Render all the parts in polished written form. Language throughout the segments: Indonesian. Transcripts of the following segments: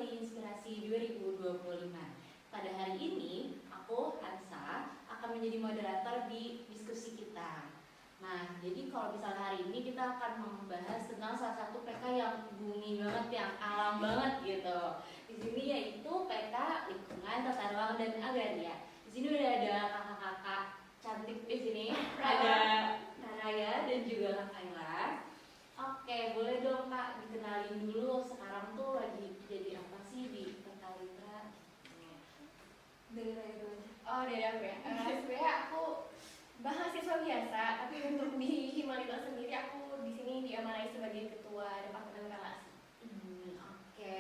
Story Inspirasi 2025. Pada hari ini, aku, Hansa, akan menjadi moderator di diskusi kita. Nah, jadi kalau misalnya hari ini kita akan membahas tentang salah satu PK yang bumi banget, yang alam banget gitu. Di sini yaitu PK Lingkungan, Tata Ruang, dan Agraria. Di sini udah ada kakak-kakak cantik di sini, ada Naraya dan juga Kak Kaila. Oke, boleh dong Kak dikenalin dulu sekarang tuh lagi jadi apa sih di PK Litra? Dari Raya dulu. Oh, dari aku ya. Sebenarnya aku mahasiswa biasa, tapi untuk di Himalita sendiri aku di sini diamanai sebagai ketua departemen relasi. Oke.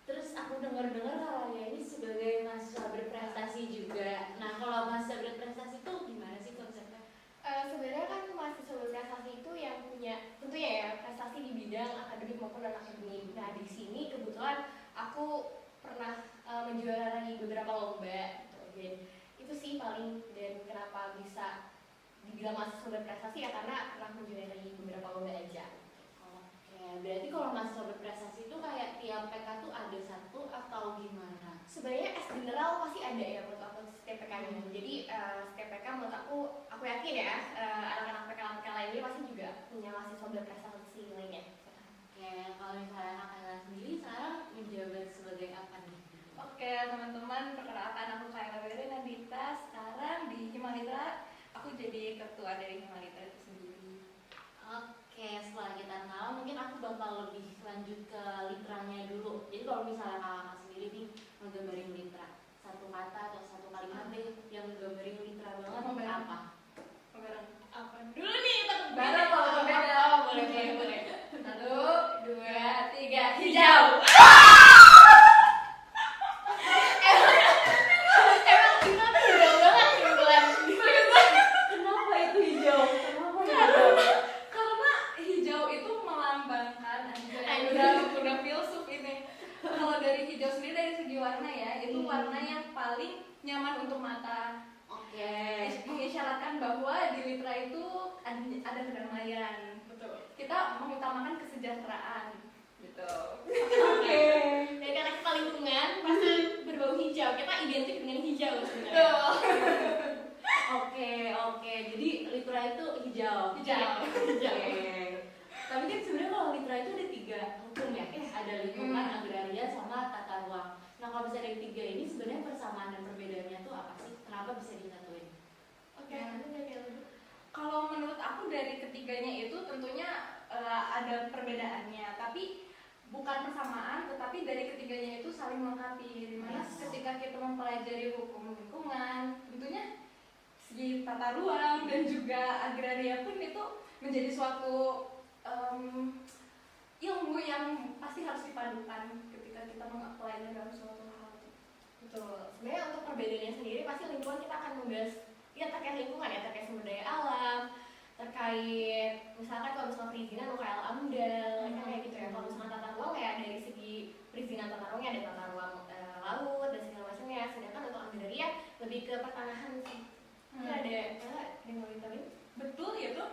Terus aku dengar-dengar kalau ya ini sebagai mahasiswa berprestasi juga. Nah, kalau mahasiswa berprestasi itu gimana sih konsepnya? Sebenarnya kan mahasiswa berprestasi itu yang punya tentunya ya prestasi di bidang akademik maupun non akademik. Nah, di sini kebetulan aku pernah menjuarai beberapa lomba gitu. Dan itu sih paling, dan kenapa bisa dibilang mahasiswa berprestasi ya karena pernah menjuarai beberapa lomba aja. Oke, berarti kalau mahasiswa berprestasi itu kayak tiap PK tuh ada satu atau gimana? Sebenarnya as general pasti ada ya menurut aku setiap PK-nya. Jadi setiap PK menurut aku yakin ya anak-anak PK lainnya pasti juga punya mahasiswa berprestasi lainnya. Oke, kalau misalnya Kak Kaila sendiri sekarang menjabat sebagai apa nih? Oke teman-teman, perkenalkan aku Kaila Berry Nadita. Sekarang di Himalitra aku jadi ketua dari Himalitra itu sendiri. Oke, setelah kita kenal mungkin aku bakal lebih lanjut ke litranya dulu. Jadi kalau misalnya kakak sendiri nih menggambarin litra, satu kata atau satu kalimat deh yang menggambarin litra banget apa? Apa dulu nih? Bareng kalau beda. Oh, boleh. 1, 2, 3, hijau. Emang kita tuh hijau banget kebetulan. Kenapa itu hijau? Kenapa hijau? Karena hijau itu melambangkan udah filsuf ini. Kalau dari hijau sendiri dari segi warna ya, itu warna yang paling nyaman untuk mata. Oke. Mengisyaratkan bahwa di Litra itu ada kedamaian. Betul. Kita mengutamakan kesejahteraan. Gitu. Oke. Dan karena kita lingkungan pasti berbau hijau, kita identik dengan hijau sebenarnya. Betul. Oke. Jadi litra itu hijau. Hijau. Oke. Tapi kan sebenarnya kalau litra itu ada 3 hukum ya. Ada lingkungan, agraria, sama tata ruang. Nah, kalau bisa dari 3 ini sebenarnya persamaan dan perbedaannya tuh apa sih? Kenapa bisa disatuin? Oke, Kalau menurut aku dari ketiganya itu tentunya ada perbedaannya, tapi bukan persamaan, tetapi dari ketiganya itu saling melengkapi. Dimana ketika kita mempelajari hukum lingkungan, tentunya segi tata ruang dan juga agraria pun itu menjadi suatu ilmu yang pasti harus dipadukan ketika kita mengapply dalam suatu hal. betul. Sebenarnya untuk perbedaannya sendiri pasti lingkungan kita akan membahas ya terkait lingkungan ya, terkait sumber daya alam, terkait misalkan kalau misalnya perizinan UKL AMDAL kayak gitu ya. Kalau misalnya tata ruang ya dari segi perizinan tata ruangnya ada tata ruang laut dan segala macamnya. Sedangkan untuk agraria lebih ke pertanahan sih. Ada yang mau ditambahin? Betul ya tuh.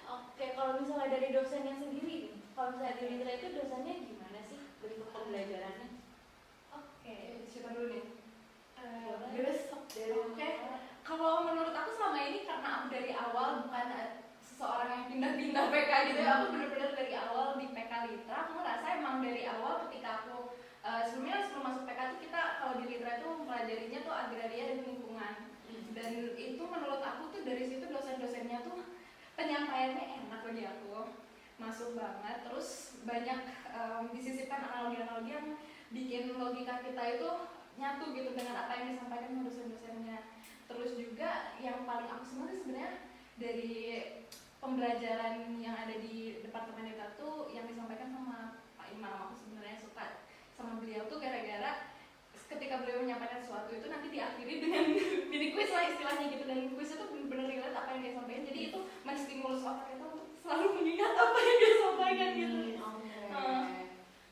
Oke, kalau misalnya dari dosennya sendiri, kalau misalnya di litra itu dosennya gimana sih bentuk pembelajarannya? Oke, Siapa dulu nih? besok dari Oke. Kalau menurut aku selama ini karena aku dari awal bukan seseorang yang pindah-pindah PK gitu ya, aku benar-benar dari awal di PK Litra. Aku ngerasa emang dari awal ketika aku sebelum masuk PK itu kita kalau di Litra itu mempelajarinya tuh agraria dan lingkungan. Dan itu menurut aku tuh dari situ dosen-dosennya tuh penyampaiannya enak bagi aku, masuk banget. Terus banyak disisipkan analogi-analogi yang bikin logika kita itu nyatu gitu dengan apa yang disampaikan oleh dosen-dosennya. Terus juga yang paling aku senang sih sebenarnya dari pembelajaran yang ada di departemen kita tuh yang disampaikan sama Pak Imam. Aku sebenarnya suka sama beliau tuh gara-gara ketika beliau menyampaikan sesuatu itu nanti diakhiri dengan mini quiz lah istilahnya gitu, dan quiz itu benar-benar relate apa yang dia sampaikan. Jadi itu menstimulus otak kita untuk selalu mengingat apa yang dia sampaikan gitu.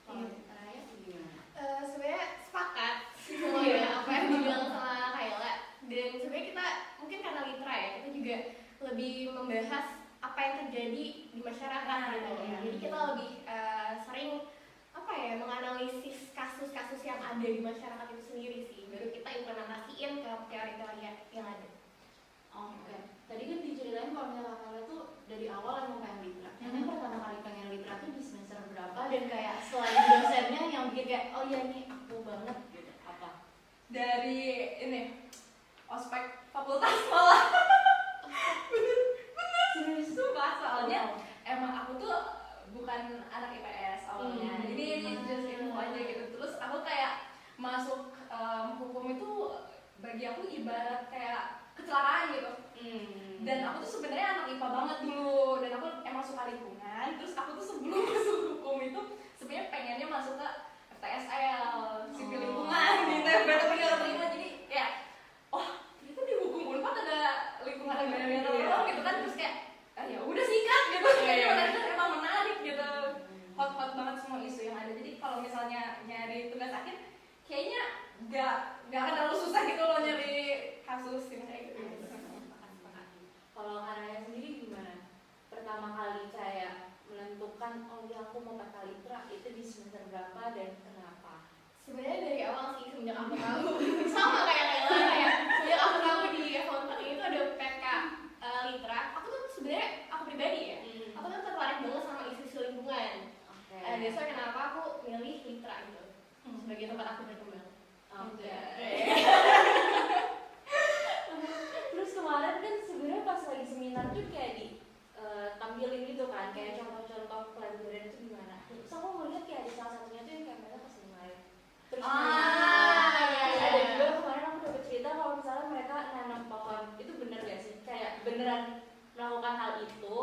Kalau Raya gimana? Sebenarnya sepakat semuanya apa yang dibilang sama Kaila. Dan sebenarnya kita mungkin karena Litra ya, kita juga lebih membahas apa yang terjadi di masyarakat gitu ya. Jadi kita lebih sering apa apa ya, menganalisis kasus-kasus yang ada di masyarakat itu sendiri sih, baru kita implementasiin ke teori-teori yang ada. Oke. Tadi kan diceritain kalau misalnya kakak tuh dari awal emang pengen literat. Emang pertama kali pengen literat tuh di semester berapa, dan kayak selain dosennya yang bikin kayak oh iya nih aku banget gitu apa? Dari ini ospek fakultas malah. Serius? Sumpah, soalnya emang aku tuh bukan anak IPS awalnya, jadi ini just info aja gitu. Terus aku kayak masuk hukum itu bagi aku ibarat kayak kecelakaan gitu. Dan aku tuh sebenarnya anak IPA banget dulu, dan aku emang suka lingkungan. Terus aku tuh sebelum masuk hukum itu sebenarnya pengennya masuk ke FTSL, sipil lingkungan di ITB, tapi nggak terima. Jadi kayak oh ternyata di hukum Unpad ada lingkungan yang banyak orang gitu kan. Terus kayak ya udah sikat gitu. Kayaknya emang menarik gitu, hot banget semua isu yang ada. Jadi kalau misalnya nyari tugas akhir kayaknya nggak akan terlalu susah gitu loh nyari kasus yang kayak gitu. Kalau Karaya sendiri gimana? Pertama kali kayak menentukan oh ya aku mau PK Litra itu di semester berapa dan kenapa? Sebenarnya dari awal sih, semenjak aku tahu sama kayak Kayla ya, semenjak aku tahu di F4 ini tuh ada PK Litra, aku tuh sebenarnya aku pribadi ya, aku tuh tertarik banget sama isu-isu lingkungan. Oke. That's why kenapa aku milih Litra gitu sebagai tempat aku berkembang. Oke. Terus kemarin kan sebenarnya pas lagi seminar tuh kayak di tampilin gitu kan, kayak contoh-contoh pelajaran itu gimana. Terus aku ngeliat kayak ada salah satunya tuh yang kamera pas main. Terus ada juga kemarin aku dapat cerita kalau misalnya mereka nanam pohon, itu bener gak sih? Kayak beneran melakukan hal itu.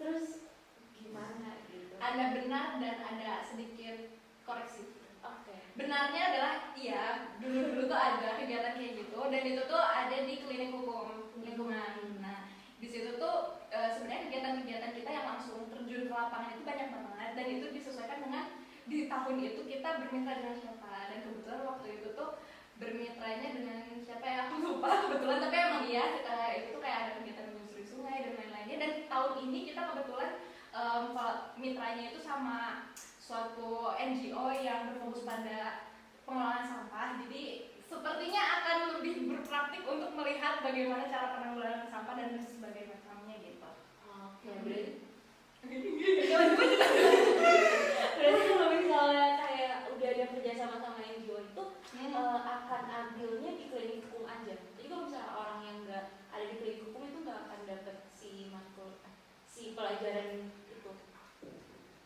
Terus gimana gitu? Ada benar dan ada sedikit koreksi. Oke. Benarnya adalah iya, dulu tuh ada kegiatan kayak gitu, dan itu tuh ada di klinik hukum lingkungan. Nah, di situ tuh sebenarnya kegiatan-kegiatan kita yang langsung terjun ke lapangan itu banyak banget, dan itu disesuaikan dengan di tahun itu kita bermitra dengan siapa. Dan kebetulan waktu itu tuh bermitranya dengan siapa ya, aku lupa kebetulan, tapi emang iya itu tuh kayak ada kegiatan menyusuri sungai dan lain-lainnya. Dan tahun ini kita kebetulan mitranya itu sama suatu NGO yang berfokus pada pengelolaan sampah. Jadi sepertinya akan lebih berpraktik untuk melihat bagaimana cara penanggulangan sampah dan sebagainya macamnya gitu. Oke, berarti kalau misalnya kayak udah ada kerjasama sama NGO itu akan ambilnya di klinik hukum aja. Jadi kalau misalnya orang yang nggak ada di klinik hukum itu nggak akan dapet si pelajaran itu.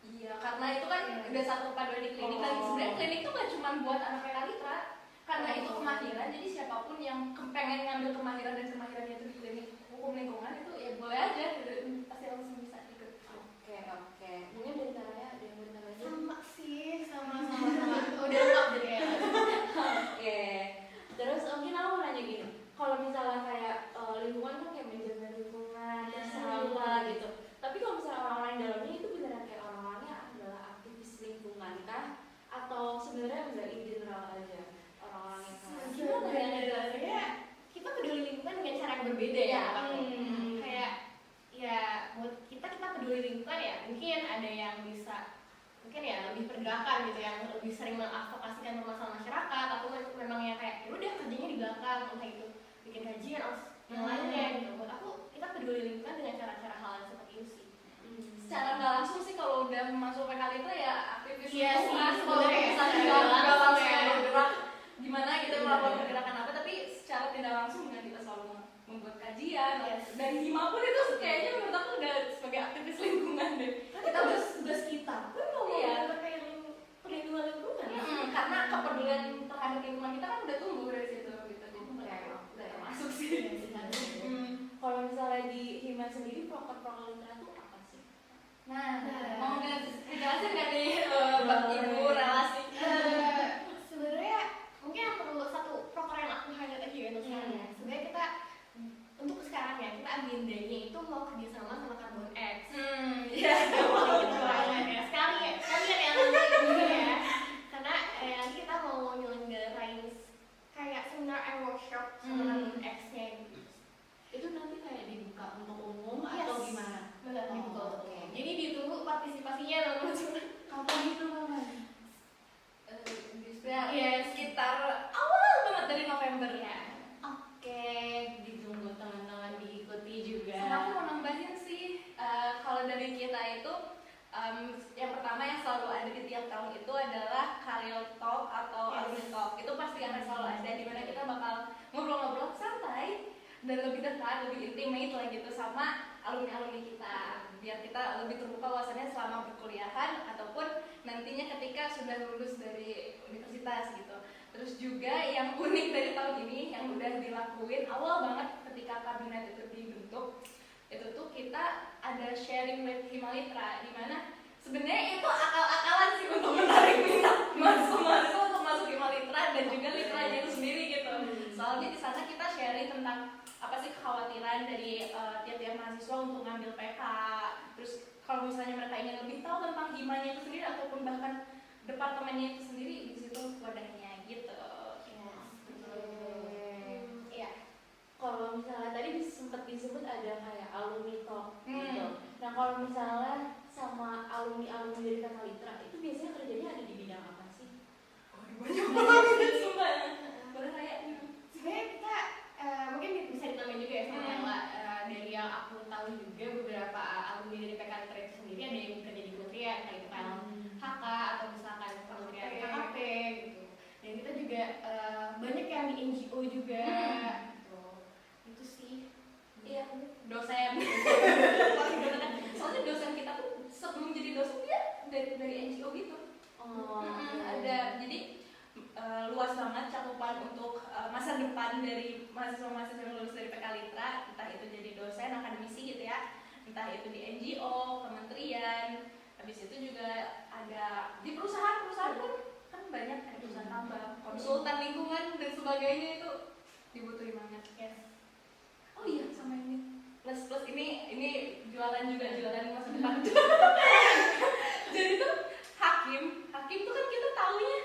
Iya, karena itu kan udah satu paduan di klinik. Dan sebenarnya klinik itu nggak cuma buat anak PK Litra, karena itu kemahiran. Jadi siapapun yang pengen ngambil kemahiran dan kemahirannya itu di klinik hukum lingkungan itu ya boleh aja, pasti langsung bisa ikut. Oke. Mungkin dari Karaya ada yang bertanya lagi? Sama sih, sama. Udah lengkap jadi ya. Oke. Terus mungkin aku mau nanya gini, kalau misalnya kayak lingkungan kan kayak menjaga lingkungan, sampah gitu. Tapi kalau misalnya orang-orang di dalamnya itu beneran kayak orang-orangnya adalah aktivis lingkungan kah? Atau sebenarnya enggak in general aja orang-orang yang Gimana ya ngejelasinnya? Kita peduli lingkungan dengan cara yang berbeda ya. Kayak ya buat kita peduli lingkungan ya, mungkin ada yang bisa mungkin ya lebih pergerakan gitu, yang lebih sering mengadvokasikan permasalahan masyarakat, atau memang yang kayak ya udah kerjanya di belakang entah itu bikin kajian atau yang lainnya gitu. Buat aku kita peduli lingkungan dengan cara-cara hal yang seperti itu sih. Secara nggak langsung sih kalau udah masuk PK Litra ya aktivis Iya sih, lingkungan. Kalau sebenarnya ya, misalnya secara nggak nggak langsung langsung ya. bergerak gimana gitu melakukan pergerakan apa, tapi secara tidak langsung dengan kita selalu membuat kajian. Dan hima pun itu kayaknya menurut aku udah sebagai aktivis lingkungan deh. Kita udah tugas kita pun mau terkait perlindungan lingkungan ya. Karena kepedulian terhadap lingkungan kita kan udah tumbuh dari situ gitu. Jadi udah termasuk sih. Kalau misalnya di hima sendiri proker-proker literat itu apa sih? Nah, mau ngejelasin nggak nih Mbak Ibu relasi? Sebenarnya mungkin yang perlu satu proker yang aku highlight aja ya untuk sekarang ya. Sebenarnya kita untuk sekarang ya kita agendanya itu mau kerjasama sama Carbon X. Iya. Sekalian ya nanti ya. Karena nanti kita mau nyelenggarain kayak seminar and workshop sama Carbon X-nya gitu. Itu nanti kayak dibuka untuk umum atau gimana? Benar, dibuka. Oke. Jadi ditunggu partisipasinya teman-teman. Kapan gitu, Mama? Yang pertama yang selalu ada di tiap tahun itu adalah Karel Talk atau Alumni Talk. Itu pasti akan selalu ada, di mana kita bakal ngobrol-ngobrol santai dan lebih dekat, lebih intimate lah gitu sama alumni-alumni kita, biar kita lebih terbuka wawasannya selama perkuliahan ataupun nantinya ketika sudah lulus dari universitas gitu. Terus juga yang unik dari tahun ini yang udah dilakuin awal banget ketika kabinet itu dibentuk, itu tuh kita ada sharing with Himalitra, di mana sebenarnya itu akal-akalan sih untuk menarik minat masuk untuk masuk Himalitra dan juga litranya itu sendiri gitu. Soalnya di sana kita sharing tentang apa sih kekhawatiran dari tiap-tiap mahasiswa untuk ngambil PK. Terus kalau misalnya mereka ingin lebih tahu tentang himanya itu sendiri ataupun bahkan departemennya itu sendiri, di situ wadahnya gitu. Iya. Kalau misalnya tadi sempat disebut ada kayak alumni talk gitu. Nah kalau misalnya sama alumni dari Katalitra itu biasanya kerjanya ada di bidang apa sih? Banyak banget sumpah. Boleh kayak Sebenarnya kita mungkin bisa ditambahin juga ya sama Ella. Dari yang aku tahu juga beberapa alumni dari PKLitra itu sendiri ada yang bekerja di kementerian kayak itu kan HK atau misalkan kementerian KKP gitu. Dan kita juga banyak yang di NGO juga gitu. Itu sih. iya, dosen. Soalnya dosen kita tuh sebelum jadi dosen dia dari NGO gitu. Ada, jadi luas banget cakupan untuk masa depan dari mahasiswa-mahasiswa yang lulus dari PKLitra, entah itu jadi dosen, akademisi gitu ya, entah itu di NGO, kementerian, habis itu juga ada di perusahaan-perusahaan kan banyak, ada perusahaan tambang, konsultan lingkungan dan sebagainya, itu dibutuhin banget. Yes. Oh iya, sama ini plus ini jualan masa depan. Jadi tuh hakim tuh kan kita taunya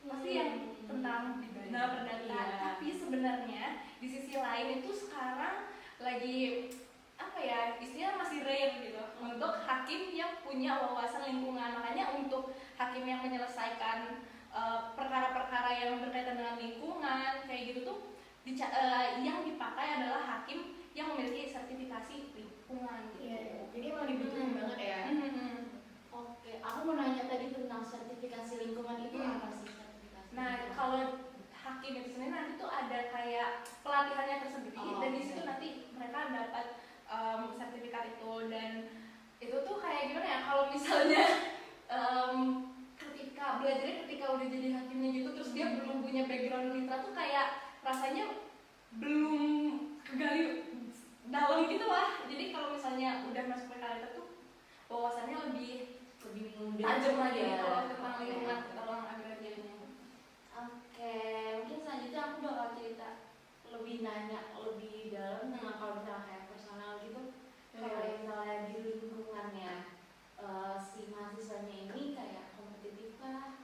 pasti yang tentang pidana perdata, Iya. tapi sebenarnya di sisi lain itu sekarang lagi apa ya, istilahnya masih rare gitu untuk hakim yang punya wawasan lingkungan. Makanya untuk hakim yang menyelesaikan perkara-perkara yang berkaitan dengan lingkungan kayak gitu tuh yang dipakai adalah hakim yang memiliki sertifikasi lingkungan gitu. Iya. Jadi emang dibutuhin banget ya. Oke, aku mau nanya tadi tentang sertifikasi lingkungan itu apa sih sertifikasi? Nah, kalau hakim itu sendiri nanti tuh ada kayak pelatihannya tersendiri, dan di situ nanti mereka dapat sertifikat itu. Dan itu tuh kayak gimana ya, kalau misalnya ketika udah jadi hakimnya gitu terus dia belum punya background literat tuh kayak rasanya belum kegali dalam gitu lah. Jadi kalau misalnya udah masuk PKLitra tuh wawasannya lebih mudah tajam lagi ya. kalau tentang lingkungan, tentang agrarianya. Oke, mungkin selanjutnya aku bakal cerita lebih nanya lebih dalam tentang kalau misalnya kayak personal gitu. Kalau misalnya di lingkungannya si mahasiswanya ini kayak kompetitif kah?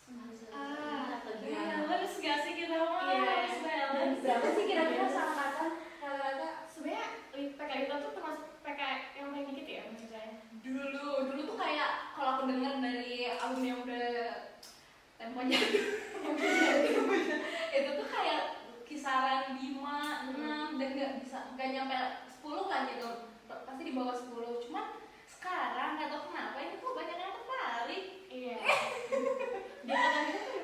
Mahasiswanya atau gimana? Balance gak sih kita mah? Yes, balance. Berapa sih kira-kira seangkatan? Rata-rata Sebenarnya PKLitra tuh termasuk PK yang paling dikit ya menurut saya. Dulu tuh kayak kalau aku dengar dari alumni yang udah temponya itu tuh kayak kisaran 5, 6 dan nggak nyampe 10 kan gitu, pasti di bawah 10. Cuman sekarang nggak tahu kenapa ini tuh banyak yang tertarik. Iya. Di angkatan kita tuh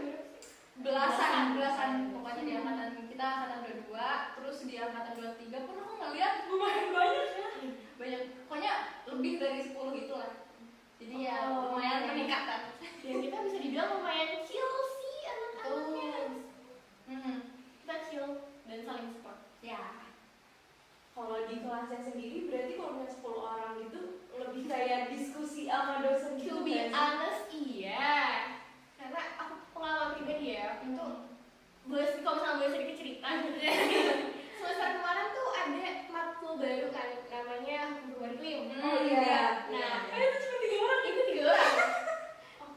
ada belasan pokoknya di angkatan kita, angkatan 22, terus di angkatan 23 pun aku ngeliat lumayan banyak ya, banyak, pokoknya lebih dari 10 gitu lah. Jadi ya lumayan peningkatan. Ya kita bisa dibilang lumayan chill sih anak-anaknya. Kita chill dan saling support. Ya, kalau di kelasnya sendiri berarti kalau misalnya 10 orang gitu lebih kayak diskusi sama dosen gitu. To be nggak sih? honest, iya. Karena aku pengalaman pribadi ya, itu kalau misalnya boleh sedikit cerita. Semester kemarin tuh ada matkul baru kan, namanya perubahan iklim. Oh iya. Nah, itu cuma 3 orang. itu 3 orang.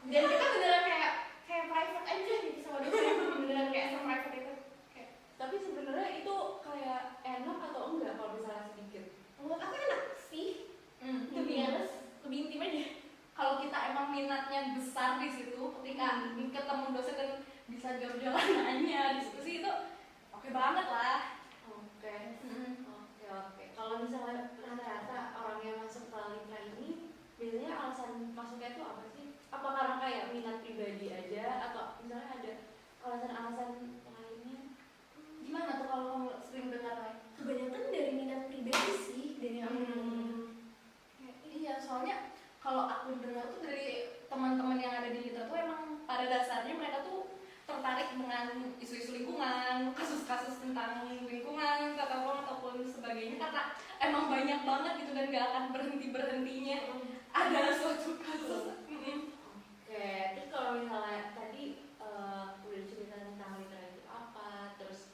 Dan kita beneran kayak private aja gitu sama dosen, beneran kayak sama private itu. Kayak, Tapi sebenarnya itu kayak enak atau enggak kalau misalnya sedikit? menurut aku enak sih. To be honest, lebih intim aja. Kalau kita emang minatnya besar di situ, ketika ketemu dosen dan bisa jalan-jalan nanya, diskusi itu oke banget lah. Oke. Kalau misalnya rata-rata orang yang masuk ke Litra ini biasanya alasan alasan-alasan lainnya Gimana tuh kalau kamu sering dengar lagi? Kebanyakan dari minat pribadi sih, dari yang aku Iya, soalnya kalau aku dengar tuh dari teman-teman yang ada di kita tuh emang pada dasarnya mereka tuh tertarik dengan isu-isu lingkungan, kasus-kasus tentang lingkungan, tata ruang ataupun sebagainya karena emang banyak banget gitu dan gak akan berhenti-berhentinya ada suatu kasus. Oke, terus kalau misalnya tadi udah cerita tentang literasi itu apa, terus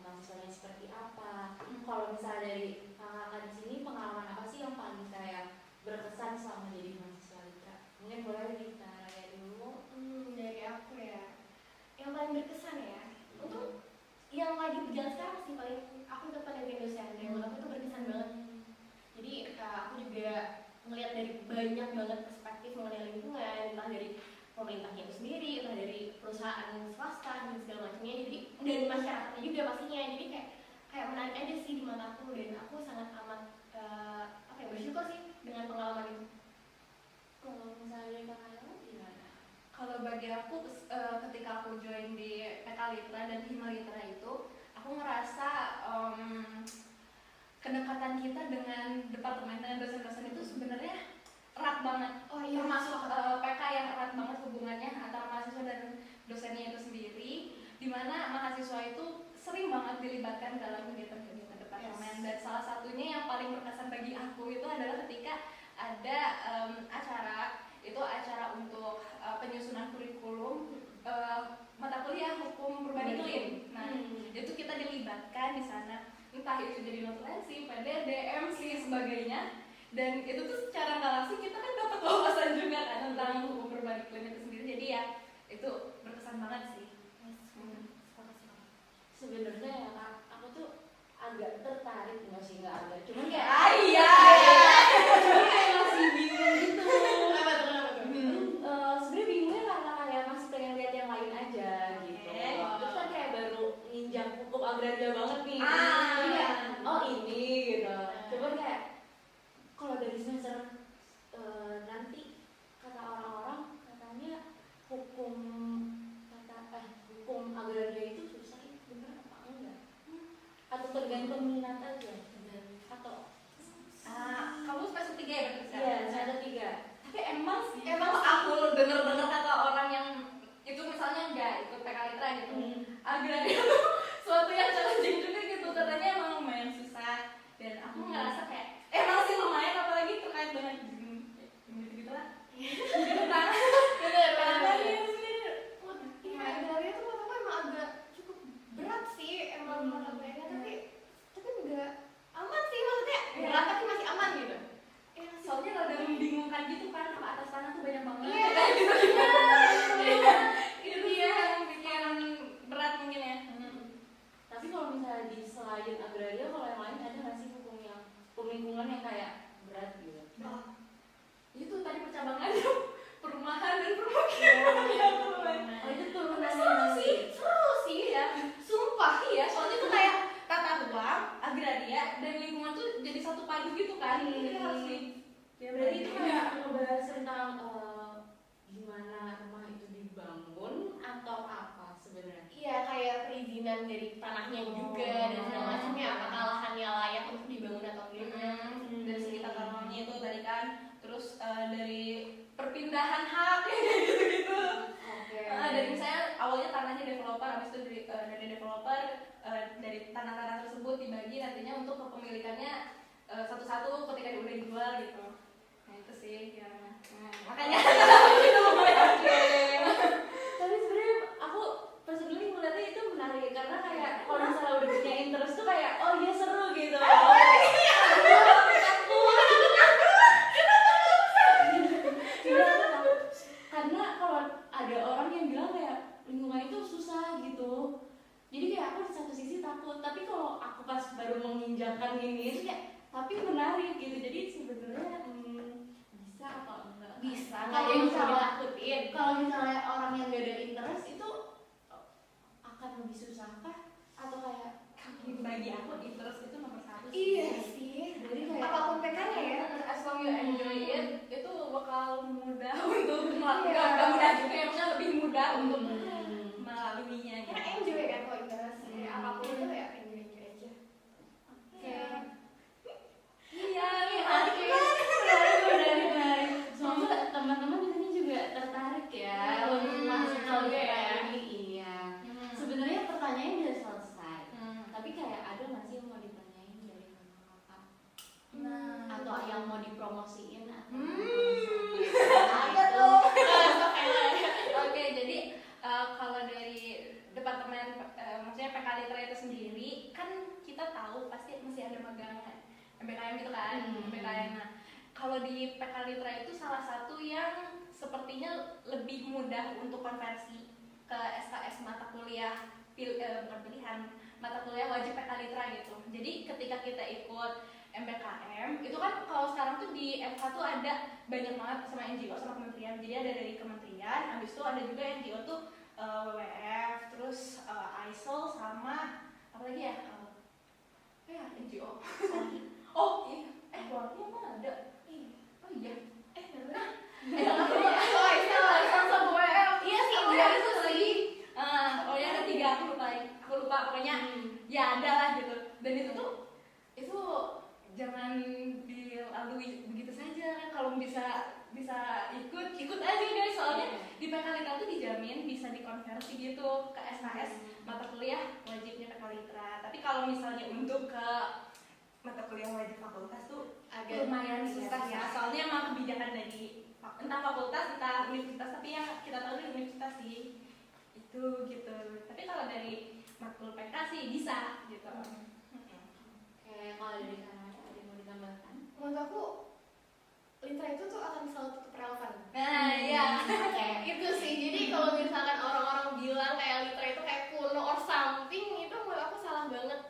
mahasiswanya seperti apa. Kalau misalnya dari kakak di sini pengalaman apa sih yang paling kayak berkesan selama jadi mahasiswa literat? Mungkin boleh kita Raya dulu. Dari aku ya, yang paling berkesan ya, untuk yang lagi berjalan sekarang sih paling aku dapat dari dosen dan menurut aku itu berkesan banget. Jadi aku juga melihat dari banyak banget perspektif mengenai lingkungan, entah dari pemerintahnya itu sendiri, entah dari perusahaan swasta dan segala macamnya, jadi dan masyarakatnya juga pastinya. Jadi kayak menarik aja sih di mataku dan aku sangat amat bersyukur sih dengan pengalaman itu. Kalau misalnya dari kakak gimana? Kalau bagi aku ketika aku join di PK Litra dan Hima Litra itu, aku ngerasa kedekatan kita dengan departemen dan dosen-dosen itu sebenarnya erat banget. Oh iya, Termasuk PK yang erat banget hubungannya antara mahasiswa dan dosennya itu sendiri, di mana mahasiswa itu sering banget dilibatkan dalam kegiatan-kegiatan departemen. Dan salah satunya yang paling berkesan bagi aku itu adalah ketika ada acara untuk penyusunan kurikulum mata kuliah hukum perubahan iklim. Nah, itu kita dilibatkan di sana, entah itu jadi notulensi, PDD, MC, sebagainya. Dan itu tuh secara nggak langsung kita kan dapat wawasan juga kan tentang hukum perubahan iklim itu sendiri. Jadi ya itu berkesan banget sih. Sebenarnya ya kak, aku tuh agak tertarik nggak agak, cuman kayak Iya. cuman kayak masih bingung gitu. Kenapa tuh? Sebenarnya bingungnya karena kayak masih pengen lihat yang lain aja gitu. Terus kan kayak baru nginjak hukum agraria banget nih. Jadi kayak, oh ini gitu. Cuman kayak kalau dari semester nanti kata orang-orang katanya hukum agraria itu susah, bener apa enggak? Atau tergantung minat aja? Atau Kamu semester 3 ya berarti? iya semester 3. Tapi emang sih, emang aku denger kata orang yang itu misalnya enggak ikut PK Litra gitu, agraria tuh suatu yang challenging juga gitu, katanya emang lumayan susah. Dan aku ngerasa kayak emang sih lumayan, apalagi terkait dengan gitu lah. Gitu kan? Bener. Iya. Agraria tuh menurut aku emang agak cukup berat sih emang mata kuliahnya, tapi enggak aman sih, maksudnya berat tapi masih aman gitu. Soalnya rada membingungkan gitu kan, ke atas sana tuh banyak banget. Iya. Itu dia yang bikin berat mungkin ya. Tapi kalau misalnya di selain agraria, kalau yang lain ada nggak sih hukum lingkungan yang kayak berat gitu? Itu tadi percabangan perumahan dan permukiman. Oh itu turunan Seru sih ya. Sumpah iya, soalnya tuh kayak tata ruang, agraria dan lingkungan tuh jadi satu padu gitu kan. Jadi harus ya berarti itu kayak ngebahas tentang gimana rumah itu dibangun atau apa sebenarnya? Iya, kayak perizinan dari tanahnya juga dan segala macamnya, apakah lahannya layak untuk dibangun atau tidak. Dari segi tata ruangnya itu tadi kan, terus dari perpindahan hak kayak gitu-gitu. Oke. Dari misalnya awalnya tanahnya developer, habis itu dari developer dari tanah-tanah tersebut dibagi nantinya untuk kepemilikannya satu-satu ketika udah dijual gitu. Nah itu sih ya. Makanya itu lumayan. Tapi sebenarnya aku personally melihatnya itu menarik karena kayak kalau misalnya udah punya interest tuh kayak oh iya seru gitu. Karena kalau ada orang yang bilang kayak lingkungan itu susah gitu, jadi kayak aku di satu sisi takut, tapi kalau aku pas baru menginjakan ini itu kayak tapi menarik gitu. Jadi sebenarnya bisa apa enggak? Bisa, Kalau yang misalnya takutin. kalau misalnya orang yang gak ada interest itu akan lebih susah kah? Atau kayak Bagi aku interest itu nomor 1. Iya sih. jadi kayak Apapun PK-nya ya. As long you enjoy it, itu bakal mudah untuk melakukan. Gak mudah juga, maksudnya lebih mudah untuk melaluinya. Gitu. dipromosiin atau Ada dong. Oke, jadi kalau dari departemen maksudnya PK Litra itu sendiri kan kita tahu pasti masih ada magang MBKM gitu kan, MBKM. Nah, kalau di PK Litra itu salah satu yang sepertinya lebih mudah untuk konversi ke SKS mata kuliah bukan pilihan, mata kuliah wajib PK Litra gitu. Jadi ketika kita ikut MBKM itu kan kalau sekarang tuh di FH tuh ada banyak banget sama NGO sama kementerian. Jadi ada dari kementerian, habis itu ada juga NGO tuh WWF, terus ISOL sama apa lagi ya? NGO. Oh iya, Walhi emang ada? Oh iya. ISOL sama WWF. Iya sih, Aku iya ada itu satu sih. lagi. Oh ya ada 3, aku lupa pokoknya ya ada lah gitu. Dan itu jangan dilalui begitu saja kan. Kalau bisa ikut aja guys, soalnya di PK Litra tuh dijamin bisa dikonversi gitu ke SKS mata kuliah wajibnya PK Litra. Tapi kalau misalnya untuk ke mata kuliah wajib fakultas tuh Agak lumayan susah ya, soalnya emang kebijakan dari entah fakultas entah universitas, tapi yang kita tahu dari universitas sih itu gitu. Tapi kalau dari matkul PK sih bisa gitu. Oke, kalau dari sana ada yang mau ditambahkan? Menurut aku Litra itu tuh akan selalu tetap relevan. Nah iya. Oke, itu sih. Jadi kalau misalkan orang-orang bilang kayak Litra itu kayak kuno or something, itu menurut aku salah banget.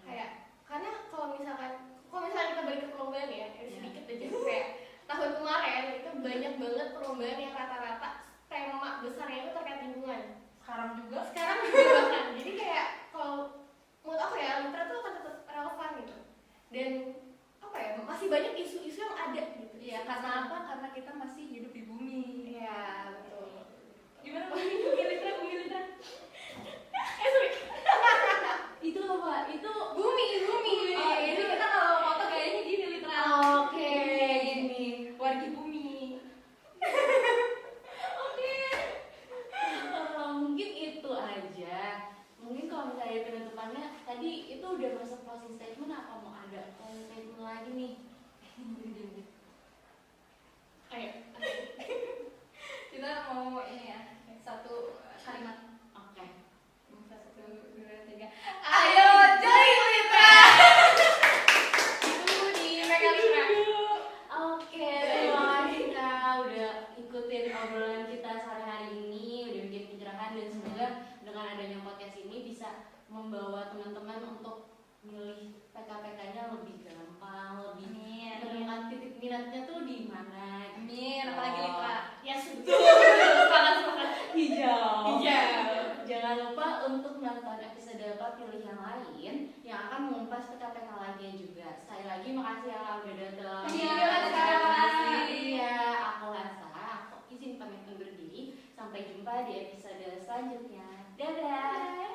Kayak karena kalau misalkan kita balik ke perlombaan ya, sedikit aja kayak tahun kemarin itu banyak banget perlombaan yang rata-rata tema besarnya itu terkait lingkungan. Sekarang juga Bahkan. Jadi kayak kalau menurut aku ya Litra tuh akan tetap relevan gitu. Dan apa ya, masih banyak isu-isu yang ada gitu. iya, karena apa? Karena kita masih hidup di bumi. Iya, betul. Gimana bumi Litra? Sorry. Itu apa? Itu Bumi. Oh, ini kita kalau foto kayaknya gini Litra. Oke, Gini, wargi bumi. Oke. mungkin itu aja. Mungkin kalau misalnya penutupannya tadi itu udah masuk closing statement, apa mau ada closing statement lagi nih? Ayo. Kita mau ini ya, satu kalimat. Oke. 1, 2, 3. Ayo join Litra. Itu di Mega Litra. Oke, terima kasih Kak udah ikutin obrolan kita sore hari ini, udah bikin pencerahan, dan semoga dengan adanya podcast ini bisa membawa teman-teman untuk milih PK-PK-nya lebih gampang, lebih menemukan titik minatnya tuh di mana. Amin, apalagi Litra. Ya sudah. Semangat. Hijau. Hijau. Jangan lupa untuk nonton episode apa pilih yang lain yang akan mengupas PK-PK lainnya juga. Sekali lagi makasih ya Kak udah datang. Iya, makasih. Iya, aku Hansa, aku izin pamit undur diri. Sampai jumpa di episode selanjutnya. Dadah.